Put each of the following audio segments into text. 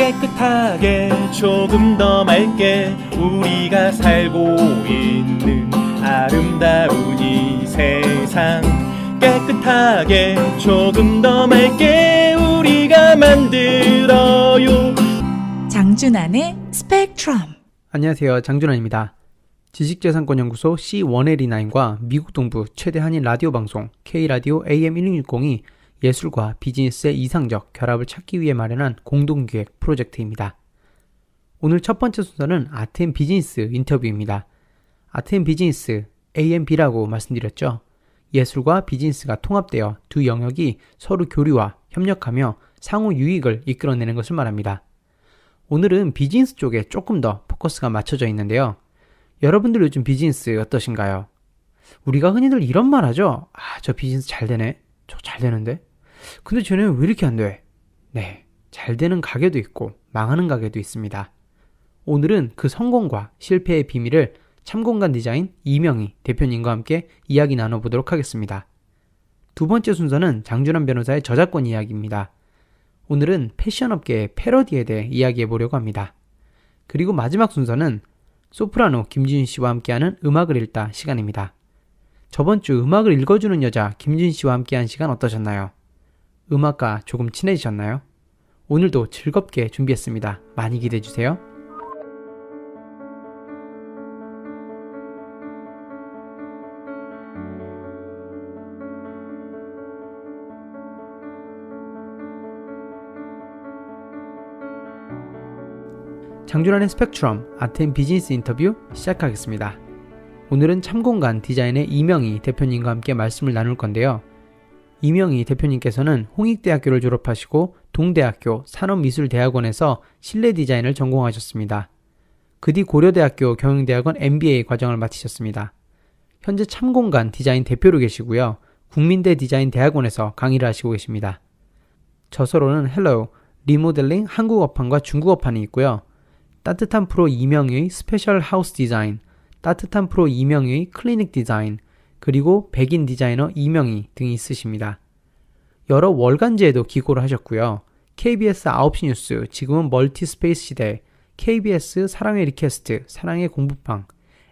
깨끗하게 조금 더 맑게 우리가 살고 있는 아름다운 이 세상 깨끗하게 조금 더 맑게 우리가 만들어요. 장준환의 스펙트럼. 안녕하세요, 장준환입니다. 지식재산권연구소 C1LE9과 미국 동부 최대 한인 라디오 방송 K라디오 AM1660이 예술과 비즈니스의 이상적 결합을 찾기 위해 마련한 공동기획 프로젝트입니다. 오늘 첫 번째 순서는 아트 앤 비즈니스 인터뷰입니다. 아트 앤 비즈니스, AMB라고 말씀드렸죠. 예술과 비즈니스가 통합되어 두 영역이 서로 교류와 협력하며 상호 유익을 이끌어내는 것을 말합니다. 오늘은 비즈니스 쪽에 조금 더 포커스가 맞춰져 있는데요. 여러분들 요즘 비즈니스 어떠신가요? 우리가 흔히들 이런 말 하죠. 저 비즈니스 잘 되네. 저 잘 되는데? 근데 쟤는 왜 이렇게 안 돼? 네, 잘 되는 가게도 있고 망하는 가게도 있습니다. 오늘은 그 성공과 실패의 비밀을 참공간 디자인 이명희 대표님과 함께 이야기 나눠보도록 하겠습니다. 두 번째 순서는 장준환 변호사의 저작권 이야기입니다. 오늘은 패션업계의 패러디에 대해 이야기해보려고 합니다. 그리고 마지막 순서는 소프라노 김지윤 씨와 함께하는 음악을 읽다 시간입니다. 저번 주 음악을 읽어주는 여자 김지윤 씨와 함께한 시간 어떠셨나요? 음악과 조금 친해지셨나요? 오늘도 즐겁게 준비했습니다. 많이 기대해주세요. 장준환의 스펙트럼 아트 앤 비즈니스 인터뷰 시작하겠습니다. 오늘은 참공간 디자인의 이명희 대표님과 함께 말씀을 나눌 건데요. 이명희 대표님께서는 홍익대학교를 졸업하시고 동대학교 산업미술대학원에서 실내 디자인을 전공하셨습니다. 그 뒤 고려대학교 경영대학원 MBA 과정을 마치셨습니다. 현재 참공간 디자인 대표로 계시고요. 국민대 디자인 대학원에서 강의를 하시고 계십니다. 저서로는 헬로우, 리모델링 한국어판과 중국어판이 있고요. 따뜻한 프로 이명희의 스페셜 하우스 디자인, 따뜻한 프로 이명희의 클리닉 디자인, 그리고 백인 디자이너 이명희 등이 있으십니다. 여러 월간지에도 기고를 하셨고요. KBS 9시 뉴스, 지금은 멀티스페이스 시대, KBS 사랑의 리퀘스트, 사랑의 공부방,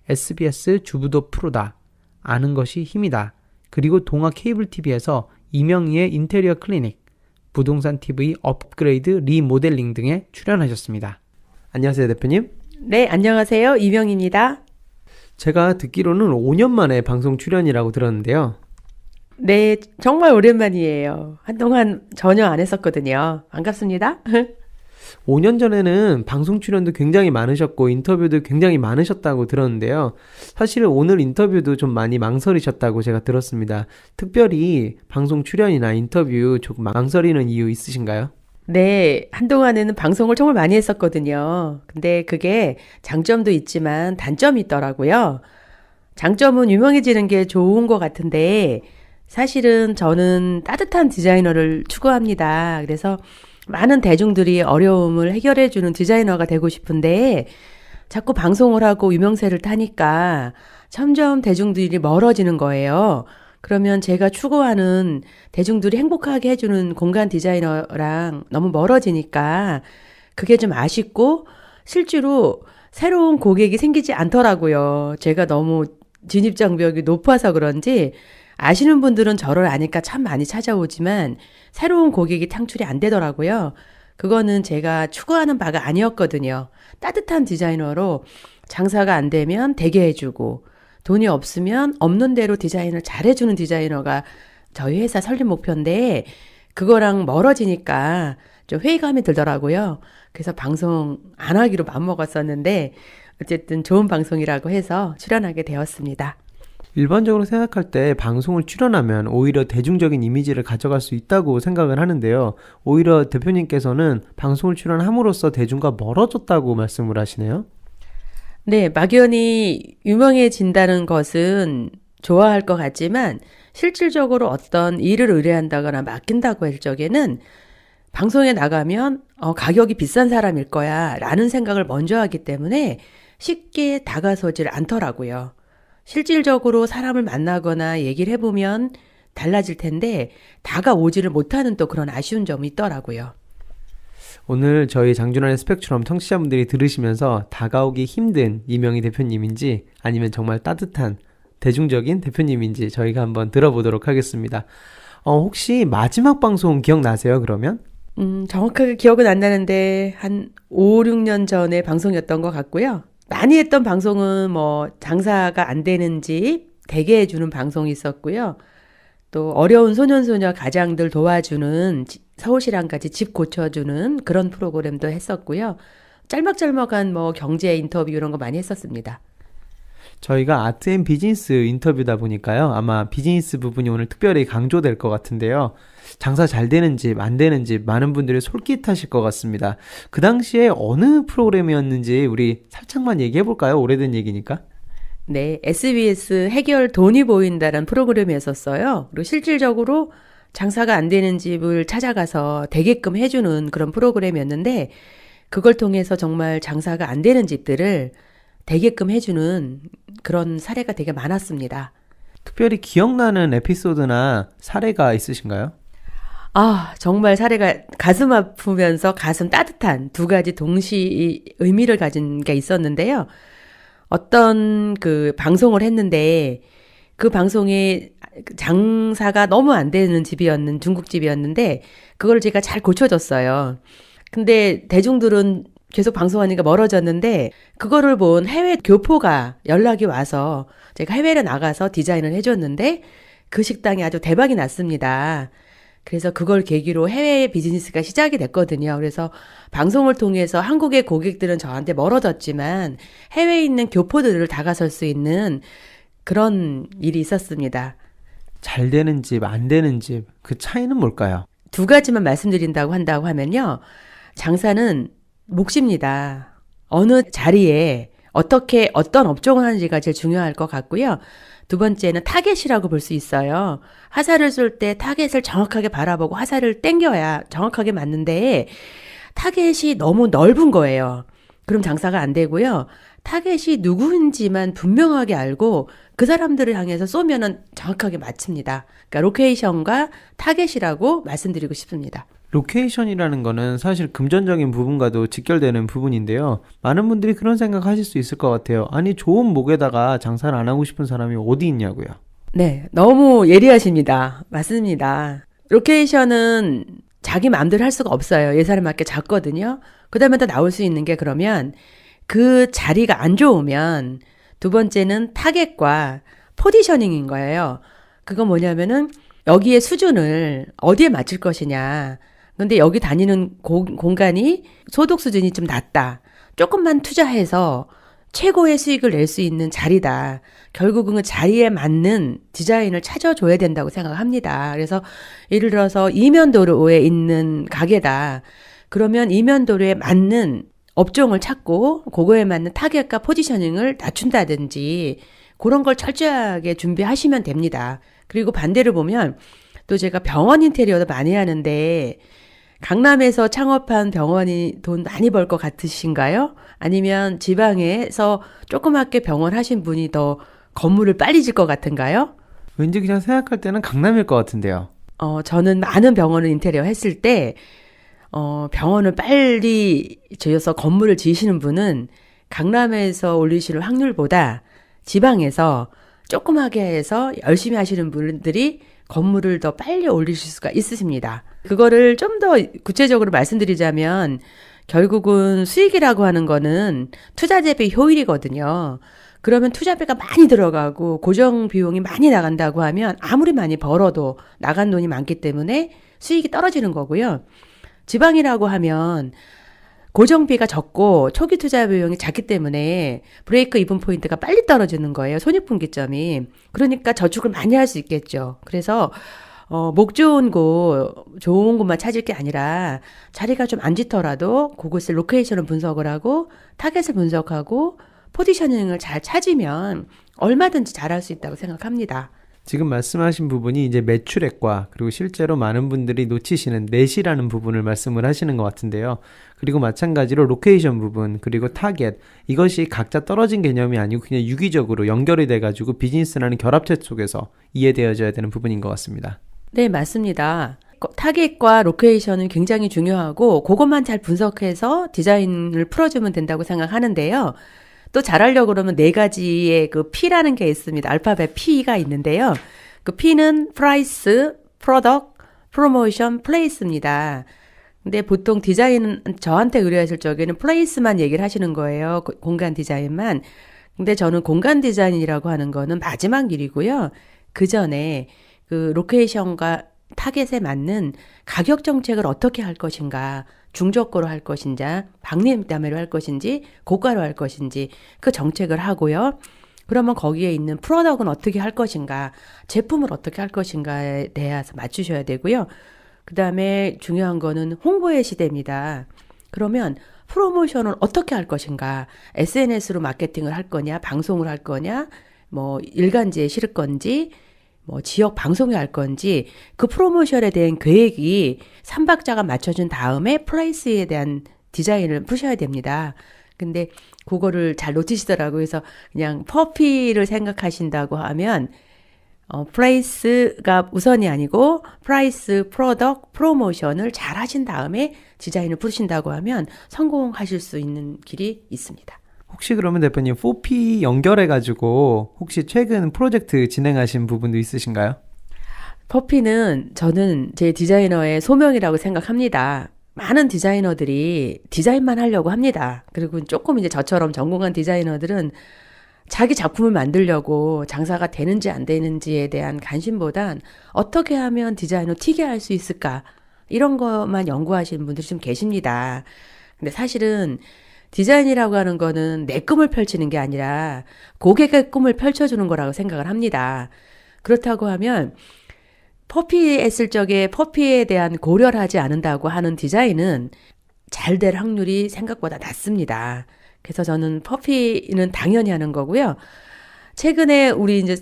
SBS 주부도 프로다, 아는 것이 힘이다, 그리고 동아 케이블TV에서 이명희의 인테리어 클리닉, 부동산 TV 업그레이드 리모델링 등에 출연하셨습니다. 안녕하세요, 대표님. 네, 안녕하세요. 이명희입니다. 제가 듣기로는 5년 만에 방송 출연이라고 들었는데요. 네, 정말 오랜만이에요. 한동안 전혀 안 했었거든요. 반갑습니다. 5년 전에는 방송 출연도 굉장히 많으셨고 인터뷰도 굉장히 많으셨다고 들었는데요. 사실은 오늘 인터뷰도 좀 많이 망설이셨다고 제가 들었습니다. 특별히 방송 출연이나 인터뷰 조금 망설이는 이유 있으신가요? 네, 한동안에는 방송을 정말 많이 했었거든요. 근데 그게 장점도 있지만 단점이 있더라고요. 장점은 유명해지는 게 좋은 것 같은데 사실은 저는 따뜻한 디자이너를 추구합니다. 그래서 많은 대중들이 어려움을 해결해주는 디자이너가 되고 싶은데 자꾸 방송을 하고 유명세를 타니까 점점 대중들이 멀어지는 거예요. 그러면 제가 추구하는 대중들이 행복하게 해주는 공간 디자이너랑 너무 멀어지니까 그게 좀 아쉽고 실제로 새로운 고객이 생기지 않더라고요. 제가 너무 진입장벽이 높아서 그런지 아시는 분들은 저를 아니까 참 많이 찾아오지만 새로운 고객이 창출이 안 되더라고요. 그거는 제가 추구하는 바가 아니었거든요. 따뜻한 디자이너로 장사가 안 되면 되게 해주고 돈이 없으면 없는 대로 디자인을 잘해주는 디자이너가 저희 회사 설립 목표인데 그거랑 멀어지니까 좀 회의감이 들더라고요. 그래서 방송 안 하기로 맘먹었었는데 어쨌든 좋은 방송이라고 해서 출연하게 되었습니다. 일반적으로 생각할 때 방송을 출연하면 오히려 대중적인 이미지를 가져갈 수 있다고 생각을 하는데요. 오히려 대표님께서는 방송을 출연함으로써 대중과 멀어졌다고 말씀을 하시네요. 네, 막연히 유명해진다는 것은 좋아할 것 같지만 실질적으로 어떤 일을 의뢰한다거나 맡긴다고 할 적에는 방송에 나가면 가격이 비싼 사람일 거야 라는 생각을 먼저 하기 때문에 쉽게 다가서질 않더라고요. 실질적으로 사람을 만나거나 얘기를 해보면 달라질 텐데 다가오지를 못하는 또 그런 아쉬운 점이 있더라고요. 오늘 저희 장준환의 스펙트럼 청취자분들이 들으시면서 다가오기 힘든 이명희 대표님인지 아니면 정말 따뜻한 대중적인 대표님인지 저희가 한번 들어보도록 하겠습니다. 혹시 마지막 방송 기억나세요, 그러면? 정확하게 기억은 안 나는데 한 5, 6년 전에 방송이었던 것 같고요. 많이 했던 방송은 뭐 장사가 안 되는 집 대게 해주는 방송이 있었고요. 또 어려운 소년소녀 가장들 도와주는 서울시랑까지 집 고쳐주는 그런 프로그램도 했었고요. 짤막짤막한 뭐 경제 인터뷰 이런 거 많이 했었습니다. 저희가 아트 앤 비즈니스 인터뷰다 보니까요. 아마 비즈니스 부분이 오늘 특별히 강조될 것 같은데요. 장사 잘 되는 집, 안 되는 집 많은 분들이 솔깃하실 것 같습니다. 그 당시에 어느 프로그램이었는지 우리 살짝만 얘기해 볼까요? 오래된 얘기니까. 네, SBS 해결 돈이 보인다라는 프로그램이었었어요. 그리고 실질적으로 장사가 안 되는 집을 찾아가서 되게끔 해주는 그런 프로그램이었는데 그걸 통해서 정말 장사가 안 되는 집들을 되게끔 해주는 그런 사례가 되게 많았습니다. 특별히 기억나는 에피소드나 사례가 있으신가요? 정말 사례가 가슴 아프면서 가슴 따뜻한 두 가지 동시 의미를 가진 게 있었는데요. 어떤 그 방송을 했는데 그 방송에 장사가 너무 안 되는 중국집이었는데 그걸 제가 잘 고쳐줬어요. 근데 대중들은 계속 방송하니까 멀어졌는데 그거를 본 해외 교포가 연락이 와서 제가 해외를 나가서 디자인을 해줬는데 그 식당이 아주 대박이 났습니다. 그래서 그걸 계기로 해외 비즈니스가 시작이 됐거든요. 그래서 방송을 통해서 한국의 고객들은 저한테 멀어졌지만 해외에 있는 교포들을 다가설 수 있는 그런 일이 있었습니다. 잘 되는 집, 안 되는 집, 그 차이는 뭘까요? 두 가지만 말씀드린다고 한다고 하면요. 장사는 몫입니다. 어느 자리에 어떻게 어떤 업종을 하는지가 제일 중요할 것 같고요. 두 번째는 타겟이라고 볼 수 있어요. 화살을 쏠 때 타겟을 정확하게 바라보고 화살을 땡겨야 정확하게 맞는데 타겟이 너무 넓은 거예요. 그럼 장사가 안 되고요. 타겟이 누구인지만 분명하게 알고 그 사람들을 향해서 쏘면은 정확하게 맞춥니다. 그러니까 로케이션과 타겟이라고 말씀드리고 싶습니다. 로케이션이라는 거는 사실 금전적인 부분과도 직결되는 부분인데요. 많은 분들이 그런 생각하실 수 있을 것 같아요. 아니, 좋은 목에다가 장사를 안 하고 싶은 사람이 어디 있냐고요. 네, 너무 예리하십니다. 맞습니다. 로케이션은 자기 마음대로 할 수가 없어요. 예산에 맞게 작거든요. 그 다음에 또 나올 수 있는 게 그러면 그 자리가 안 좋으면 두 번째는 타겟과 포지셔닝인 거예요. 그건 뭐냐면은 여기의 수준을 어디에 맞출 것이냐. 근데 여기 다니는 공간이 소득 수준이 좀 낮다. 조금만 투자해서 최고의 수익을 낼 수 있는 자리다. 결국은 그 자리에 맞는 디자인을 찾아줘야 된다고 생각합니다. 그래서 예를 들어서 이면도로에 있는 가게다. 그러면 이면도로에 맞는 업종을 찾고 그거에 맞는 타겟과 포지셔닝을 낮춘다든지 그런 걸 철저하게 준비하시면 됩니다. 그리고 반대로 보면 또 제가 병원 인테리어도 많이 하는데 강남에서 창업한 병원이 돈 많이 벌 것 같으신가요? 아니면 지방에서 조그맣게 병원 하신 분이 더 건물을 빨리 질 것 같은가요? 왠지 그냥 생각할 때는 강남일 것 같은데요. 저는 많은 병원을 인테리어 했을 때 병원을 빨리 지어서 건물을 지으시는 분은 강남에서 올리실 확률보다 지방에서 조그맣게 해서 열심히 하시는 분들이 건물을 더 빨리 올리실 수가 있으십니다. 그거를 좀 더 구체적으로 말씀드리자면 결국은 수익이라고 하는 거는 투자 대비 효율이거든요. 그러면 투자비가 많이 들어가고 고정 비용이 많이 나간다고 하면 아무리 많이 벌어도 나간 돈이 많기 때문에 수익이 떨어지는 거고요. 지방이라고 하면 고정비가 적고 초기 투자 비용이 작기 때문에 브레이크 이븐 포인트가 빨리 떨어지는 거예요. 손익분기점이. 그러니까 저축을 많이 할 수 있겠죠. 그래서 목 좋은 좋은 곳만 찾을 게 아니라 자리가 좀 안 짙더라도 그곳을 로케이션을 분석을 하고 타겟을 분석하고 포지셔닝을 잘 찾으면 얼마든지 잘할 수 있다고 생각합니다. 지금 말씀하신 부분이 이제 매출액과 그리고 실제로 많은 분들이 놓치시는 넷이라는 부분을 말씀을 하시는 것 같은데요. 그리고 마찬가지로 로케이션 부분 그리고 타겟 이것이 각자 떨어진 개념이 아니고 그냥 유기적으로 연결이 돼가지고 비즈니스라는 결합체 속에서 이해되어져야 되는 부분인 것 같습니다. 네, 맞습니다. 타겟과 로케이션은 굉장히 중요하고 그것만 잘 분석해서 디자인을 풀어주면 된다고 생각하는데요. 또 잘하려고 그러면 네 가지의 그 P라는 게 있습니다. 알파벳 P가 있는데요. 그 P는 프라이스, 프로덕트, 프로모션, 플레이스입니다. 근데 보통 디자인은 저한테 의뢰하실 적에는 플레이스만 얘기를 하시는 거예요. 공간 디자인만. 근데 저는 공간 디자인이라고 하는 거는 마지막 일이고요. 그 전에 그 로케이션과 타겟에 맞는 가격 정책을 어떻게 할 것인가, 중저가로 할 것인지, 박리담회로 할 것인지, 고가로 할 것인지 그 정책을 하고요. 그러면 거기에 있는 프로덕트는 어떻게 할 것인가, 제품을 어떻게 할 것인가에 대해서 맞추셔야 되고요. 그 다음에 중요한 거는 홍보의 시대입니다. 그러면 프로모션을 어떻게 할 것인가, SNS로 마케팅을 할 거냐, 방송을 할 거냐, 뭐 일간지에 실을 건지, 뭐 지역 방송에 할 건지 그 프로모션에 대한 계획이 삼박자가 맞춰준 다음에 플레이스에 대한 디자인을 푸셔야 됩니다. 근데 그거를 잘 놓치시더라고요. 그래서 그냥 퍼피를 생각하신다고 하면 플레이스가 우선이 아니고 프라이스, 프로덕트, 프로모션을 잘 하신 다음에 디자인을 푸신다고 하면 성공하실 수 있는 길이 있습니다. 혹시 그러면 대표님 4P 연결해가지고 혹시 최근 프로젝트 진행하신 부분도 있으신가요? 퍼피는 저는 제 디자이너의 소명이라고 생각합니다. 많은 디자이너들이 디자인만 하려고 합니다. 그리고 조금 이제 저처럼 전공한 디자이너들은 자기 작품을 만들려고 장사가 되는지 안 되는지에 대한 관심보단 어떻게 하면 디자인을 튀게 할 수 있을까, 이런 것만 연구하시는 분들이 좀 계십니다. 근데 사실은 디자인이라고 하는 거는 내 꿈을 펼치는 게 아니라 고객의 꿈을 펼쳐주는 거라고 생각을 합니다. 그렇다고 하면 퍼피 했을 적에 퍼피에 대한 고려를 하지 않는다고 하는 디자인은 잘 될 확률이 생각보다 낮습니다. 그래서 저는 퍼피는 당연히 하는 거고요. 최근에 우리 이제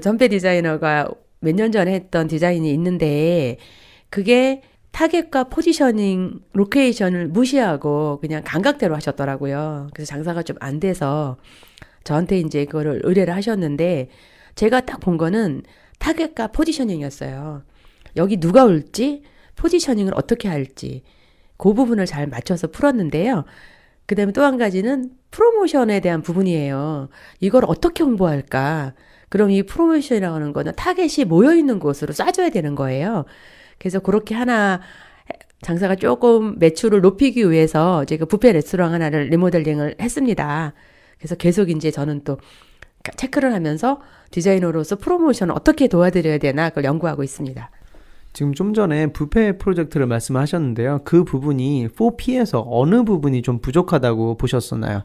전배 디자이너가 몇 년 전에 했던 디자인이 있는데 그게 타겟과 포지셔닝, 로케이션을 무시하고 그냥 감각대로 하셨더라고요. 그래서 장사가 좀 안 돼서 저한테 이제 그거를 의뢰를 하셨는데 제가 딱 본 거는 타겟과 포지셔닝이었어요. 여기 누가 올지, 포지셔닝을 어떻게 할지 그 부분을 잘 맞춰서 풀었는데요. 그 다음에 또 한 가지는 프로모션에 대한 부분이에요. 이걸 어떻게 홍보할까? 그럼 이 프로모션이라고 하는 거는 타겟이 모여있는 곳으로 쏴줘야 되는 거예요. 그래서 그렇게 하나 장사가 조금 매출을 높이기 위해서 제가 뷔페 레스토랑 하나를 리모델링을 했습니다. 그래서 계속 이제 저는 또 체크를 하면서 디자이너로서 프로모션을 어떻게 도와드려야 되나 그걸 연구하고 있습니다. 지금 좀 전에 뷔페 프로젝트를 말씀하셨는데요. 그 부분이 4P에서 어느 부분이 좀 부족하다고 보셨었나요?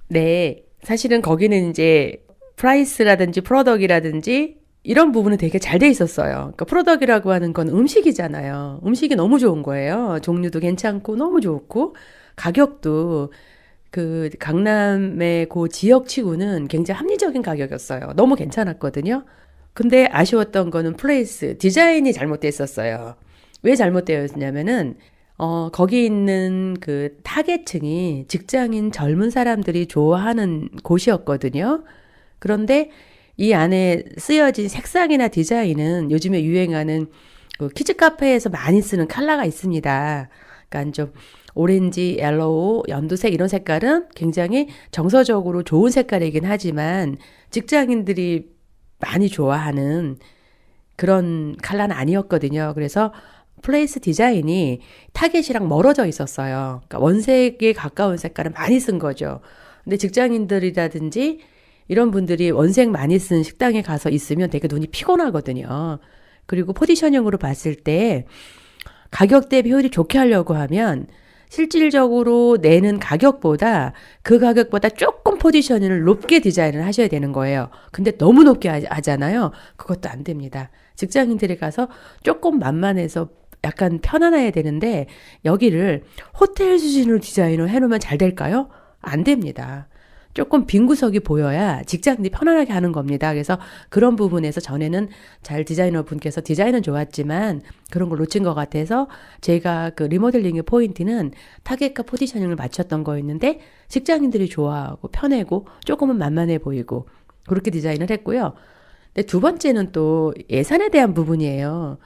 네, 사실은 거기는 이제 프라이스라든지 프로덕이라든지 이런 부분은 되게 잘 돼 있었어요. 그러니까 프로덕이라고 하는 건 음식이잖아요. 음식이 너무 좋은 거예요. 종류도 괜찮고 너무 좋고 가격도 그 강남의 그 지역치고는 굉장히 합리적인 가격이었어요. 너무 괜찮았거든요. 근데 아쉬웠던 거는 플레이스, 디자인이 잘못됐었어요. 왜 잘못되었냐면은 거기 있는 그 타겟층이 직장인 젊은 사람들이 좋아하는 곳이었거든요. 그런데 이 안에 쓰여진 색상이나 디자인은 요즘에 유행하는 그 키즈 카페에서 많이 쓰는 컬러가 있습니다. 그러니까 좀 오렌지, 옐로우, 연두색 이런 색깔은 굉장히 정서적으로 좋은 색깔이긴 하지만 직장인들이 많이 좋아하는 그런 컬러는 아니었거든요. 그래서 플레이스 디자인이 타겟이랑 멀어져 있었어요. 그러니까 원색에 가까운 색깔을 많이 쓴 거죠. 근데 직장인들이라든지 이런 분들이 원색 많이 쓴 식당에 가서 있으면 되게 눈이 피곤하거든요. 그리고 포지셔닝으로 봤을 때 가격 대비 효율이 좋게 하려고 하면 실질적으로 내는 가격보다 그 가격보다 조금 포지셔닝을 높게 디자인을 하셔야 되는 거예요. 근데 너무 높게 하잖아요. 그것도 안 됩니다. 직장인들이 가서 조금 만만해서 약간 편안해야 되는데 여기를 호텔 수준으로 디자인을 해놓으면 잘 될까요? 안 됩니다. 조금 빈 구석이 보여야 직장인들이 편안하게 하는 겁니다. 그래서 그런 부분에서 전에는 잘 디자이너 분께서 디자인은 좋았지만 그런 걸 놓친 것 같아서 제가 그 리모델링의 포인트는 타겟과 포지셔닝을 맞췄던 거였는데 직장인들이 좋아하고 편하고 조금은 만만해 보이고 그렇게 디자인을 했고요. 근데 두 번째는 또 예산에 대한 부분이에요.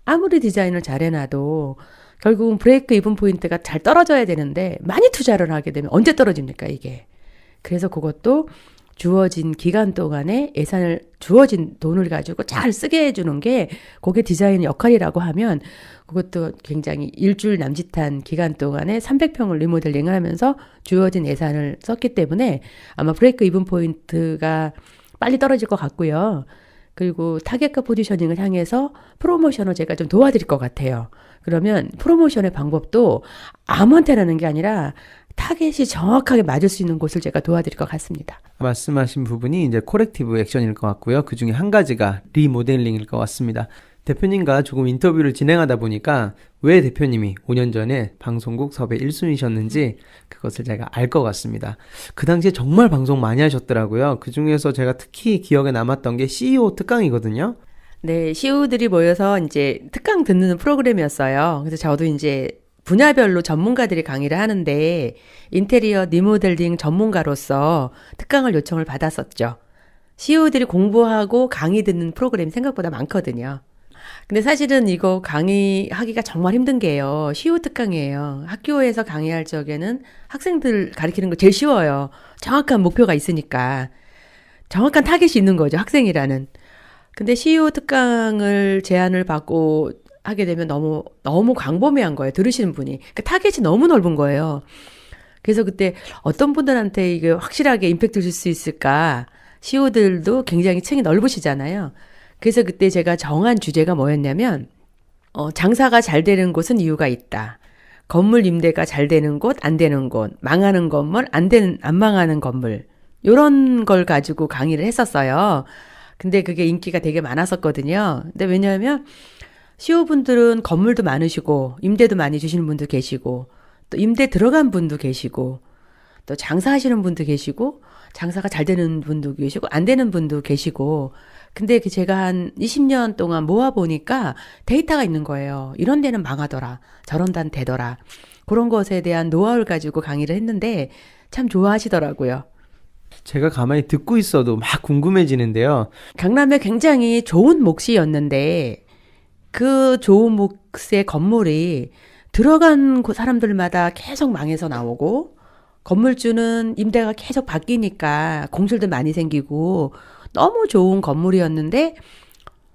아무리 디자인을 잘 해놔도 결국은 브레이크 이븐 포인트가 잘 떨어져야 되는데 많이 투자를 하게 되면 언제 떨어집니까, 이게. 그래서 그것도 주어진 기간 동안에 주어진 돈을 가지고 잘 쓰게 해주는 게 그게 디자인 역할이라고 하면 그것도 굉장히 일주일 남짓한 기간 동안에 300평을 리모델링을 하면서 주어진 예산을 썼기 때문에 아마 브레이크 이븐 포인트가 빨리 떨어질 것 같고요. 그리고 타겟과 포지셔닝을 향해서 프로모션을 제가 좀 도와드릴 것 같아요. 그러면 프로모션의 방법도 아무한테나 하는 게 아니라 타겟이 정확하게 맞을 수 있는 곳을 제가 도와드릴 것 같습니다. 말씀하신 부분이 이제 코렉티브 액션일 것 같고요. 그 중에 한 가지가 리모델링일 것 같습니다. 대표님과 조금 인터뷰를 진행하다 보니까 왜 대표님이 5년 전에 방송국 섭외 1순위셨는지 그것을 제가 알 것 같습니다. 그 당시에 정말 방송 많이 하셨더라고요. 그 중에서 제가 특히 기억에 남았던 게 CEO 특강이거든요. 네, CEO들이 모여서 이제 특강 듣는 프로그램이었어요. 그래서 저도 이제 분야별로 전문가들이 강의를 하는데 인테리어 리모델링 전문가로서 특강을 요청을 받았었죠. CEO들이 공부하고 강의 듣는 프로그램이 생각보다 많거든요. 근데 사실은 이거 강의하기가 정말 힘든 게요. CEO 특강이에요. 학교에서 강의할 적에는 학생들 가르치는 거 제일 쉬워요. 정확한 목표가 있으니까. 정확한 타겟이 있는 거죠. 학생이라는. 근데 CEO 특강을 제안을 받고 하게 되면 너무 광범위한 거예요. 들으시는 분이. 그러니까 타겟이 너무 넓은 거예요. 그래서 그때 어떤 분들한테 이게 확실하게 임팩트 줄 수 있을까? CEO들도 굉장히 층이 넓으시잖아요. 그래서 그때 제가 정한 주제가 뭐였냐면, 장사가 잘 되는 곳은 이유가 있다. 건물 임대가 잘 되는 곳, 안 되는 곳, 망하는 건물, 안 망하는 건물. 요런 걸 가지고 강의를 했었어요. 근데 그게 인기가 되게 많았었거든요. 근데 왜냐하면 CEO분들은 건물도 많으시고 임대도 많이 주시는 분도 계시고 또 임대 들어간 분도 계시고 또 장사하시는 분도 계시고 장사가 잘 되는 분도 계시고 안 되는 분도 계시고 근데 제가 한 20년 동안 모아보니까 데이터가 있는 거예요. 이런 데는 망하더라. 저런 데는 되더라. 그런 것에 대한 노하우를 가지고 강의를 했는데 참 좋아하시더라고요. 제가 가만히 듣고 있어도 막 궁금해지는데요. 강남에 굉장히 좋은 몫이었는데 그 좋은 몫의 건물이 들어간 사람들마다 계속 망해서 나오고 건물주는 임대가 계속 바뀌니까 공실도 많이 생기고 너무 좋은 건물이었는데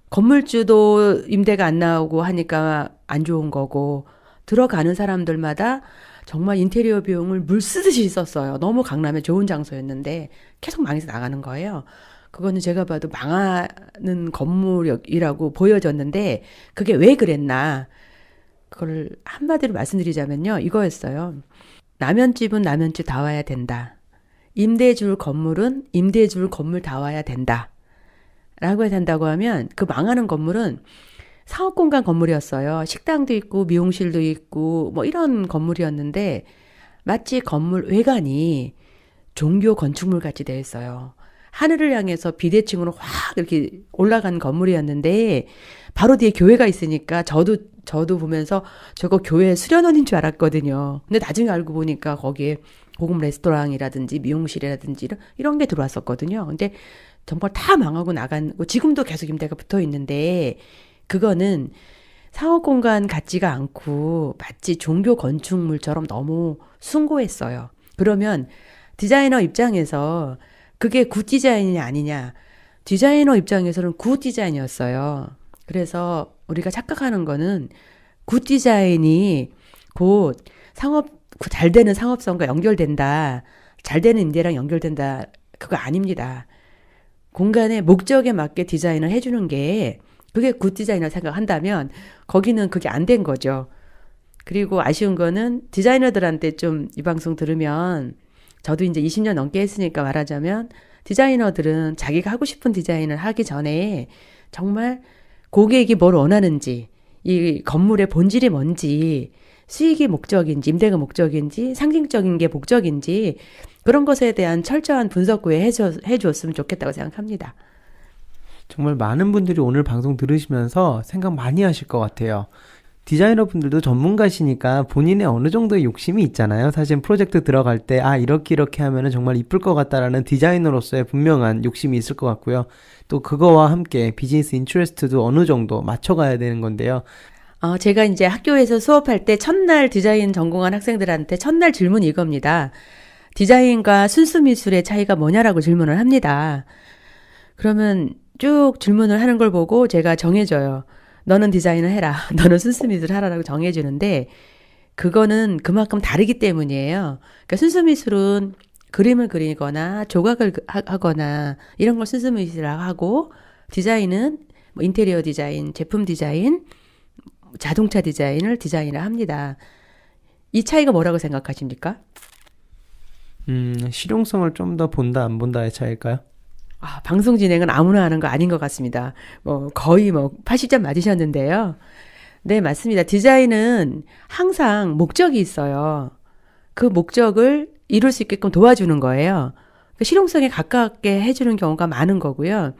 건물주도 임대가 안 나오고 하니까 안 좋은 거고 들어가는 사람들마다 정말 인테리어 비용을 물 쓰듯이 썼어요. 너무 강남에 좋은 장소였는데 계속 망해서 나가는 거예요. 그거는 제가 봐도 망하는 건물이라고 보여졌는데 그게 왜 그랬나. 그걸 한마디로 말씀드리자면요. 이거였어요. 라면집은 라면집 다 와야 된다. 임대줄 건물은 임대줄 건물 다 와야 된다. 라고 해야 된다고 하면 그 망하는 건물은 상업공간 건물이었어요. 식당도 있고 미용실도 있고 뭐 이런 건물이었는데 마치 건물 외관이 종교 건축물 같이 되어 있어요. 하늘을 향해서 비대칭으로 확 이렇게 올라간 건물이었는데 바로 뒤에 교회가 있으니까 저도 보면서 저거 교회 수련원인 줄 알았거든요. 근데 나중에 알고 보니까 거기에 고급 레스토랑이라든지 미용실이라든지 이런 게 들어왔었거든요. 근데 정말 다 망하고 나간, 지금도 계속 임대가 붙어 있는데 그거는 상업공간 같지가 않고 마치 종교 건축물처럼 너무 숭고했어요. 그러면 디자이너 입장에서 그게 굿 디자인이 아니냐. 디자이너 입장에서는 굿 디자인이었어요. 그래서 우리가 착각하는 거는 굿 디자인이 곧 잘 되는 상업성과 연결된다. 잘 되는 임대랑 연결된다. 그거 아닙니다. 공간의 목적에 맞게 디자인을 해주는 게 그게 굿 디자인이라고 생각한다면 거기는 그게 안 된 거죠. 그리고 아쉬운 거는 디자이너들한테 좀 이 방송 들으면 저도 이제 20년 넘게 했으니까 말하자면 디자이너들은 자기가 하고 싶은 디자인을 하기 전에 정말 고객이 뭘 원하는지 이 건물의 본질이 뭔지 수익이 목적인지 임대가 목적인지 상징적인 게 목적인지 그런 것에 대한 철저한 분석 후에 해줬으면 좋겠다고 생각합니다. 정말 많은 분들이 오늘 방송 들으시면서 생각 많이 하실 것 같아요. 디자이너분들도 전문가시니까 본인의 어느 정도의 욕심이 있잖아요. 사실 프로젝트 들어갈 때 이렇게 하면은 정말 이쁠 것 같다라는 디자이너로서의 분명한 욕심이 있을 것 같고요. 또 그거와 함께 비즈니스 인트레스트도 어느 정도 맞춰가야 되는 건데요. 제가 이제 학교에서 수업할 때 첫날 디자인 전공한 학생들한테 첫날 질문이 이겁니다. 디자인과 순수미술의 차이가 뭐냐라고 질문을 합니다. 그러면 쭉 질문을 하는 걸 보고 제가 정해줘요. 너는 디자인을 해라. 너는 순수미술 하라라고 정해주는데 그거는 그만큼 다르기 때문이에요. 그러니까 순수미술은 그림을 그리거나 조각을 하거나 이런 걸 순수미술이라고 하고 디자인은 뭐 인테리어 디자인, 제품 디자인, 자동차 디자인을 디자인이라 합니다. 이 차이가 뭐라고 생각하십니까? 실용성을 좀 더 본다 안 본다의 차이일까요? 방송 진행은 아무나 하는 거 아닌 것 같습니다. 거의 80점 맞으셨는데요. 네, 맞습니다. 디자인은 항상 목적이 있어요. 그 목적을 이룰 수 있게끔 도와주는 거예요. 그러니까 실용성에 가깝게 해주는 경우가 많은 거고요.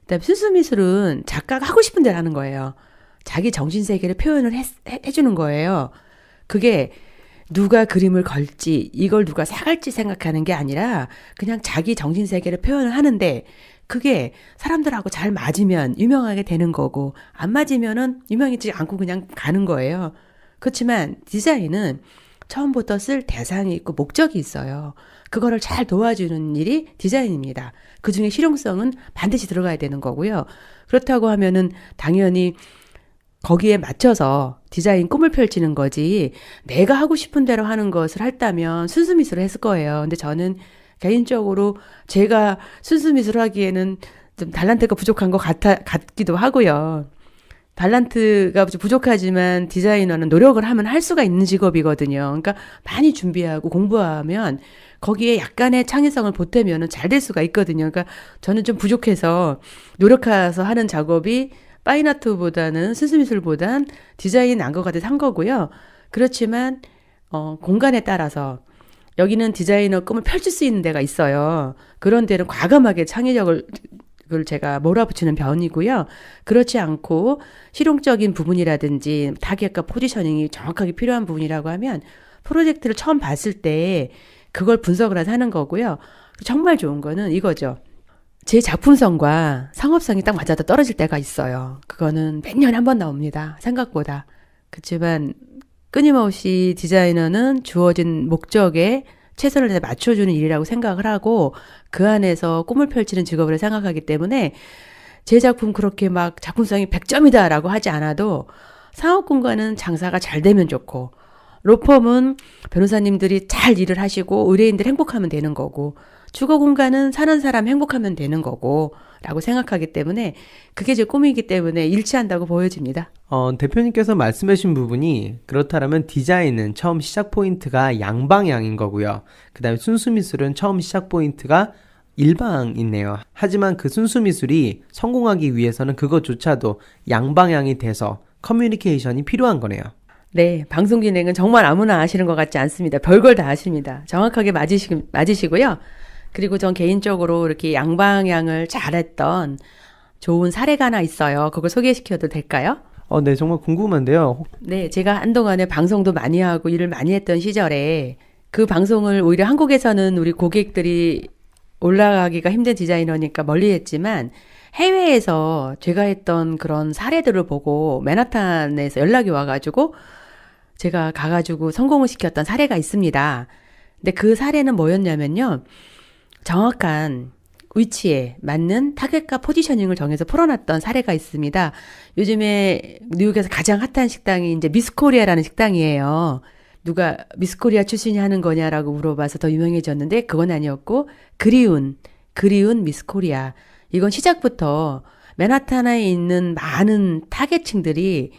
그다음에 순수미술은 작가가 하고 싶은 대로 하는 거예요. 자기 정신세계를 표현을 해주는 거예요. 그게 누가 그림을 걸지, 이걸 누가 사갈지 생각하는 게 아니라 그냥 자기 정신세계를 표현을 하는데 그게 사람들하고 잘 맞으면 유명하게 되는 거고 안 맞으면은 유명해지지 않고 그냥 가는 거예요. 그렇지만 디자인은 처음부터 쓸 대상이 있고 목적이 있어요. 그거를 잘 도와주는 일이 디자인입니다. 그중에 실용성은 반드시 들어가야 되는 거고요. 그렇다고 하면은 당연히 거기에 맞춰서 디자인 꿈을 펼치는 거지 내가 하고 싶은 대로 하는 것을 했다면 순수미술을 했을 거예요. 근데 저는 개인적으로 제가 순수미술을 하기에는 좀 달란트가 부족한 것 같기도 하고요. 달란트가 부족하지만 디자이너는 노력을 하면 할 수가 있는 직업이거든요. 그러니까 많이 준비하고 공부하면 거기에 약간의 창의성을 보태면 잘 될 수가 있거든요. 그러니까 저는 좀 부족해서 노력해서 하는 작업이 파인아트보다는 순수미술보단 디자인이 난 것 같아서 한 거고요. 그렇지만 공간에 따라서 여기는 디자이너 꿈을 펼칠 수 있는 데가 있어요. 그런 데는 과감하게 창의력을 제가 몰아붙이는 편이고요. 그렇지 않고 실용적인 부분이라든지 타겟과 포지셔닝이 정확하게 필요한 부분이라고 하면 프로젝트를 처음 봤을 때 그걸 분석을 해서 하는 거고요. 정말 좋은 거는 이거죠. 제 작품성과 상업성이 딱 맞아서 떨어질 때가 있어요. 그거는 몇 년에 한 번 나옵니다. 생각보다. 그렇지만 끊임없이 디자이너는 주어진 목적에 최선을 맞춰주는 일이라고 생각을 하고 그 안에서 꿈을 펼치는 직업으로 생각하기 때문에 제 작품 그렇게 막 작품성이 100점이다라고 하지 않아도 상업공간은 장사가 잘 되면 좋고 로펌은 변호사님들이 잘 일을 하시고 의뢰인들 행복하면 되는 거고 주거 공간은 사는 사람 행복하면 되는 거고 라고 생각하기 때문에 그게 제 꿈이기 때문에 일치한다고 보여집니다. 대표님께서 말씀하신 부분이 그렇다면 디자인은 처음 시작 포인트가 양방향인 거고요. 그 다음에 순수미술은 처음 시작 포인트가 일방이네요. 하지만 그 순수미술이 성공하기 위해서는 그것조차도 양방향이 돼서 커뮤니케이션이 필요한 거네요. 네, 방송 진행은 정말 아무나 아시는 것 같지 않습니다. 별걸 다 아십니다. 정확하게 맞으시고요. 그리고 전 개인적으로 이렇게 양방향을 잘했던 좋은 사례가 하나 있어요. 그걸 소개시켜도 될까요? 네, 정말 궁금한데요. 네, 제가 한동안에 방송도 많이 하고 일을 많이 했던 시절에 그 방송을 오히려 한국에서는 우리 고객들이 올라가기가 힘든 디자이너니까 멀리 했지만 해외에서 제가 했던 그런 사례들을 보고 맨하탄에서 연락이 와가지고 제가 가가지고 성공을 시켰던 사례가 있습니다. 근데 그 사례는 뭐였냐면요. 정확한 위치에 맞는 타겟과 포지셔닝을 정해서 풀어놨던 사례가 있습니다. 요즘에 뉴욕에서 가장 핫한 식당이 이제 미스코리아라는 식당이에요. 누가 미스코리아 출신이 하는 거냐라고 물어봐서 더 유명해졌는데 그건 아니었고 그리운 미스코리아. 이건 시작부터 맨하탄에 있는 많은 타겟층들이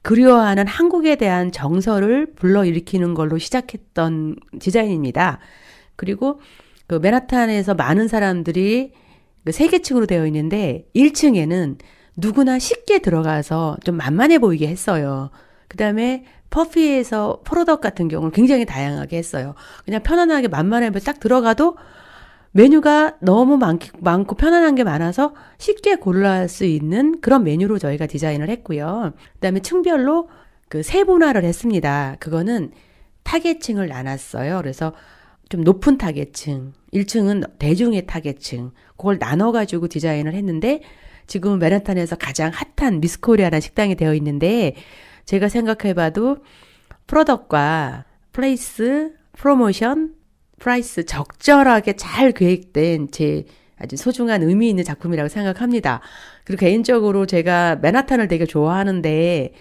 그리워하는 한국에 대한 정서를 불러일으키는 걸로 시작했던 디자인입니다. 그리고 그 맨하탄에서 많은 사람들이 세 계층으로 되어 있는데 1층에는 누구나 쉽게 들어가서 좀 만만해 보이게 했어요. 그 다음에 퍼피에서 프로덕트 같은 경우는 굉장히 다양하게 했어요. 그냥 편안하게 만만해 보여 딱 들어가도 메뉴가 너무 많고 편안한 게 많아서 쉽게 골라할 수 있는 그런 메뉴로 저희가 디자인을 했고요. 그 다음에 층별로 그 세분화를 했습니다. 그거는 타겟층을 나눴어요. 그래서 좀 높은 타겟층, 1층은 대중의 타겟층, 그걸 나눠가지고 디자인을 했는데 지금은 맨하탄에서 가장 핫한 미스코리아라는 식당이 되어 있는데 제가 생각해봐도 프로덕트과 플레이스, 프로모션, 프라이스 적절하게 잘 계획된 제 아주 소중한 의미 있는 작품이라고 생각합니다. 그리고 개인적으로 제가 맨하탄을 되게 좋아하는데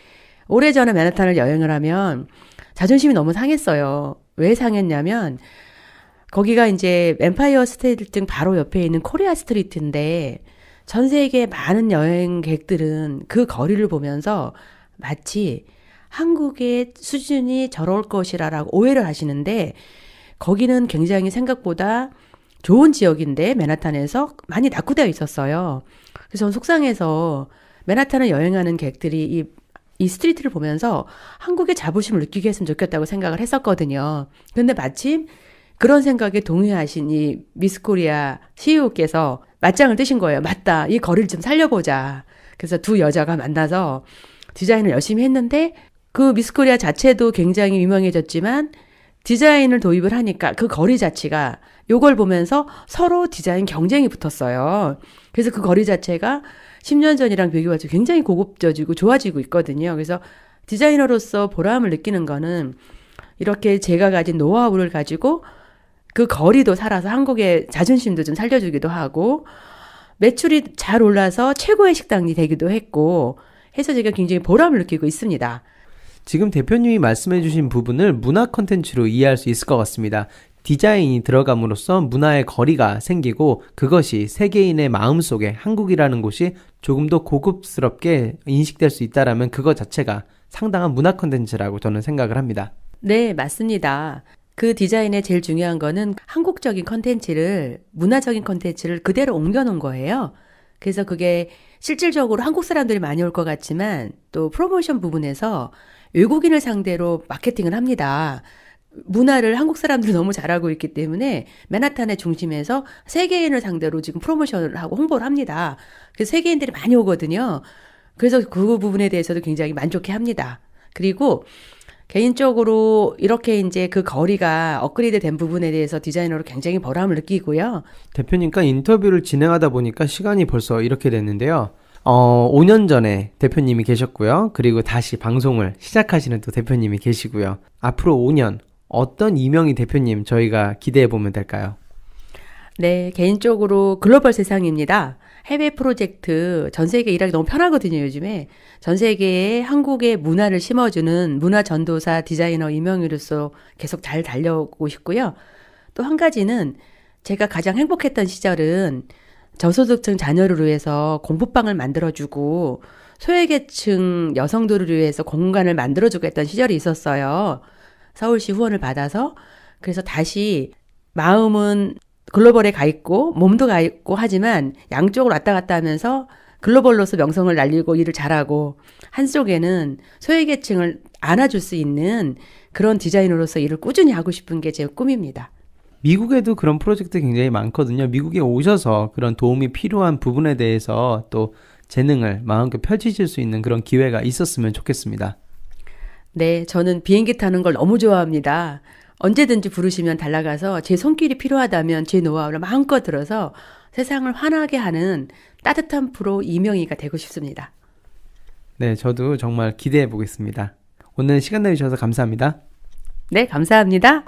오래전에 맨하탄을 여행을 하면 자존심이 너무 상했어요. 왜 상했냐면 거기가 이제 엠파이어 스테이트 바로 옆에 있는 코리아 스트리트인데 전 세계 많은 여행객들은 그 거리를 보면서 마치 한국의 수준이 저럴 것이라고 오해를 하시는데 거기는 굉장히 생각보다 좋은 지역인데 맨하탄에서 많이 낙후되어 있었어요. 그래서 저는 속상해서 맨하탄을 여행하는 객들이 이 스트리트를 보면서 한국의 자부심을 느끼게 했으면 좋겠다고 생각을 했었거든요. 근데 마침 그런 생각에 동의하신 이 미스코리아 CEO께서 맞짱을 뜨신 거예요. 맞다. 이 거리를 좀 살려보자. 그래서 두 여자가 만나서 디자인을 열심히 했는데 그 미스코리아 자체도 굉장히 유명해졌지만 디자인을 도입을 하니까 그 거리 자체가 요걸 보면서 서로 디자인 경쟁이 붙었어요. 그래서 그 거리 자체가 10년 전이랑 비교해서 굉장히 고급져지고 좋아지고 있거든요. 그래서 디자이너로서 보람을 느끼는 거는 이렇게 제가 가진 노하우를 가지고 그 거리도 살아서 한국의 자존심도 좀 살려주기도 하고 매출이 잘 올라서 최고의 식당이 되기도 했고 해서 제가 굉장히 보람을 느끼고 있습니다. 지금 대표님이 말씀해주신 부분을 문화 콘텐츠로 이해할 수 있을 것 같습니다. 디자인이 들어감으로써 문화의 거리가 생기고 그것이 세계인의 마음속에 한국이라는 곳이 조금 더 고급스럽게 인식될 수 있다라면 그것 자체가 상당한 문화 콘텐츠라고 저는 생각을 합니다. 네, 맞습니다. 그 디자인의 제일 중요한 거는 한국적인 컨텐츠를, 문화적인 컨텐츠를 그대로 옮겨놓은 거예요. 그래서 그게 실질적으로 한국 사람들이 많이 올 것 같지만 또 프로모션 부분에서 외국인을 상대로 마케팅을 합니다. 문화를 한국 사람들이 너무 잘하고 있기 때문에 맨하탄의 중심에서 세계인을 상대로 지금 프로모션을 하고 홍보를 합니다. 그래서 세계인들이 많이 오거든요. 그래서 그 부분에 대해서도 굉장히 만족해 합니다. 그리고 개인적으로 이렇게 이제 그 거리가 업그레이드 된 부분에 대해서 디자이너로 굉장히 보람을 느끼고요. 대표님과 인터뷰를 진행하다 보니까 시간이 벌써 이렇게 됐는데요. 5년 전에 대표님이 계셨고요. 그리고 다시 방송을 시작하시는 또 대표님이 계시고요. 앞으로 5년 어떤 이명희 대표님 저희가 기대해 보면 될까요? 네, 개인적으로 글로벌 세상입니다. 해외 프로젝트 전 세계 일하기 너무 편하거든요, 요즘에. 전 세계에 한국의 문화를 심어주는 문화 전도사 디자이너 이명희로서 계속 잘 달려오고 싶고요. 또 한 가지는 제가 가장 행복했던 시절은 저소득층 자녀를 위해서 공부방을 만들어주고 소외계층 여성들을 위해서 공간을 만들어주고 했던 시절이 있었어요. 서울시 후원을 받아서. 그래서 다시 마음은 글로벌에 가 있고 몸도 가 있고 하지만 양쪽으로 왔다 갔다 하면서 글로벌로서 명성을 날리고 일을 잘하고 한쪽에는 소외계층을 안아줄 수 있는 그런 디자이너로서 일을 꾸준히 하고 싶은 게 제 꿈입니다. 미국에도 그런 프로젝트 굉장히 많거든요. 미국에 오셔서 그런 도움이 필요한 부분에 대해서 또 재능을 마음껏 펼치실 수 있는 그런 기회가 있었으면 좋겠습니다. 네, 저는 비행기 타는 걸 너무 좋아합니다. 언제든지 부르시면 달라가서 제 손길이 필요하다면 제 노하우를 마음껏 들어서 세상을 환하게 하는 따뜻한 프로 이명희가 되고 싶습니다. 네, 저도 정말 기대해 보겠습니다. 오늘 시간 내주셔서 감사합니다. 네, 감사합니다.